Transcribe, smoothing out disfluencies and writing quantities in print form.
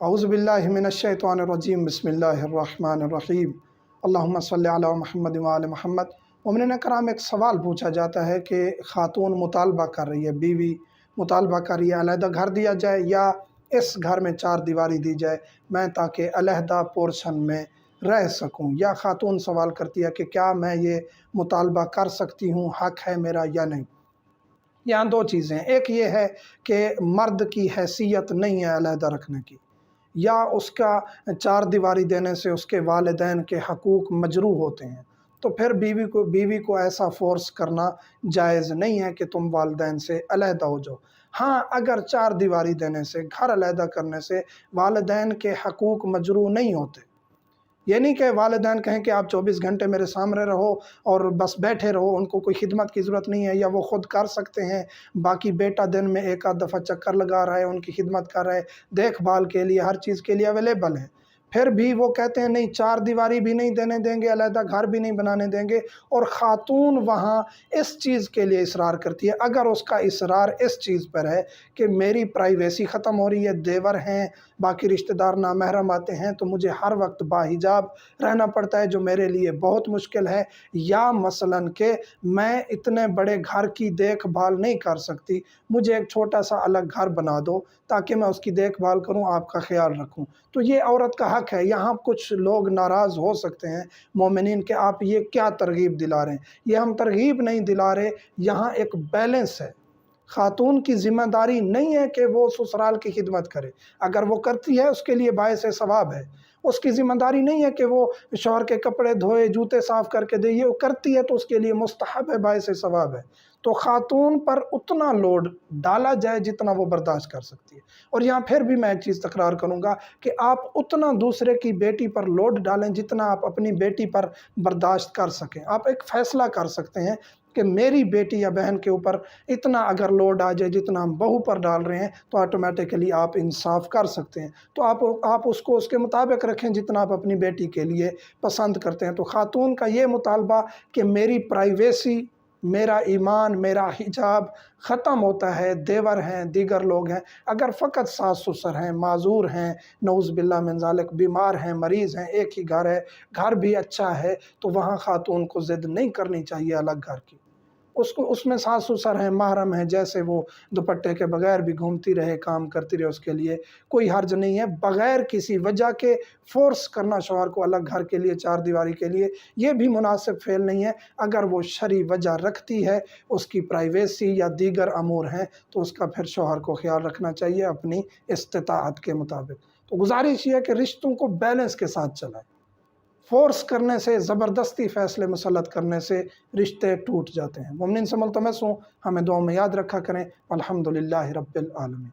اعوذ باللہ من الشیطان الرجیم بسم اللہ الرحمن الرحیم اللہم صلی علی محمد وآل محمد۔ مومنین کرام، ایک سوال پوچھا جاتا ہے کہ خاتون مطالبہ کر رہی ہے، بیوی مطالبہ کر رہی ہے علیحدہ گھر دیا جائے یا اس گھر میں چار دیواری دی جائے میں تاکہ علیحدہ پورشن میں رہ سکوں، یا خاتون سوال کرتی ہے کہ کیا میں یہ مطالبہ کر سکتی ہوں، حق ہے میرا یا نہیں۔ یہاں دو چیزیں ہیں، ایک یہ ہے کہ مرد کی حیثیت نہیں ہے علیحدہ رکھنے کی، یا اس کا چار دیواری دینے سے اس کے والدین کے حقوق مجروح ہوتے ہیں، تو پھر بیوی کو ایسا فورس کرنا جائز نہیں ہے کہ تم والدین سے علیحدہ ہو جاؤ۔ ہاں، اگر چار دیواری دینے سے، گھر علیحدہ کرنے سے والدین کے حقوق مجروح نہیں ہوتے، یہ نہیں کہ والدین کہیں کہ آپ 24 گھنٹے میرے سامنے رہو اور بس بیٹھے رہو، ان کو کوئی خدمت کی ضرورت نہیں ہے یا وہ خود کر سکتے ہیں، باقی بیٹا دن میں ایک آدھ دفعہ چکر لگا رہا ہے، ان کی خدمت کر رہا ہے، دیکھ بھال کے لیے ہر چیز کے لیے اویلیبل ہے، پھر بھی وہ کہتے ہیں نہیں، چار دیواری بھی نہیں دینے دیں گے، علیحدہ گھر بھی نہیں بنانے دیں گے، اور خاتون وہاں اس چیز کے لیے اصرار کرتی ہے۔ اگر اس کا اصرار اس چیز پر ہے کہ میری پرائیویسی ختم ہو رہی ہے، دیور ہیں، باقی رشتہ دار نامحرم آتے ہیں، تو مجھے ہر وقت باحجاب رہنا پڑتا ہے جو میرے لیے بہت مشکل ہے، یا مثلاً کہ میں اتنے بڑے گھر کی دیکھ بھال نہیں کر سکتی، مجھے ایک چھوٹا سا الگ گھر بنا دو تاکہ میں اس کی دیکھ بھال کروں، آپ کا خیال رکھوں، تو یہ عورت کا حق ہے۔ یہاں کچھ لوگ ناراض ہو سکتے ہیں مومنین کہ آپ یہ کیا ترغیب دلا رہے ہیں، یہ ہم ترغیب نہیں دلا رہے، یہاں ایک بیلنس ہے۔ خاتون کی ذمہ داری نہیں ہے کہ وہ سسرال کی خدمت کرے، اگر وہ کرتی ہے اس کے لیے باعث ثواب ہے۔ اس کی ذمہ داری نہیں ہے کہ وہ شوہر کے کپڑے دھوئے، جوتے صاف کر کے دے، یہ وہ کرتی ہے تو اس کے لیے مستحب ہے، باعث ثواب ہے۔ تو خاتون پر اتنا لوڈ ڈالا جائے جتنا وہ برداشت کر سکتی ہے۔ اور یہاں پھر بھی میں ایک چیز تکرار کروں گا کہ آپ اتنا دوسرے کی بیٹی پر لوڈ ڈالیں جتنا آپ اپنی بیٹی پر برداشت کر سکیں۔ آپ ایک فیصلہ کر سکتے ہیں کہ میری بیٹی یا بہن کے اوپر اتنا اگر لوڈ آ جائے جتنا ہم بہو پر ڈال رہے ہیں، تو آٹومیٹیکلی آپ انصاف کر سکتے ہیں، تو آپ اس کو اس کے مطابق رکھیں جتنا آپ اپنی بیٹی کے لیے پسند کرتے ہیں۔ تو خاتون کا یہ مطالبہ کہ میری پرائیویسی، میرا ایمان، میرا حجاب ختم ہوتا ہے، دیور ہیں، دیگر لوگ ہیں، اگر فقط ساس سسر ہیں، معذور ہیں، نعوذ باللہ من ذالک، بیمار ہیں، مریض ہیں، ایک ہی گھر ہے، گھر بھی اچھا ہے، تو وہاں خاتون کو ضد نہیں کرنی چاہیے الگ گھر کی۔ اس میں ساس سسر ہیں، محرم ہیں، جیسے وہ دوپٹے کے بغیر بھی گھومتی رہے، کام کرتی رہے، اس کے لیے کوئی حرج نہیں ہے۔ بغیر کسی وجہ کے فورس کرنا شوہر کو الگ گھر کے لیے، چار دیواری کے لیے، یہ بھی مناسب فعل نہیں ہے۔ اگر وہ شرعی وجہ رکھتی ہے، اس کی پرائیویسی یا دیگر امور ہیں، تو اس کا پھر شوہر کو خیال رکھنا چاہیے اپنی استطاعت کے مطابق۔ تو گزارش یہ ہے کہ رشتوں کو بیلنس کے ساتھ چلائیں۔ فورس کرنے سے، زبردستی فیصلے مسلط کرنے سے رشتے ٹوٹ جاتے ہیں۔ مومنین سے ملتمس ہوں، ہمیں دعاؤں میں یاد رکھا کریں۔ الحمدللہ رب العالمین۔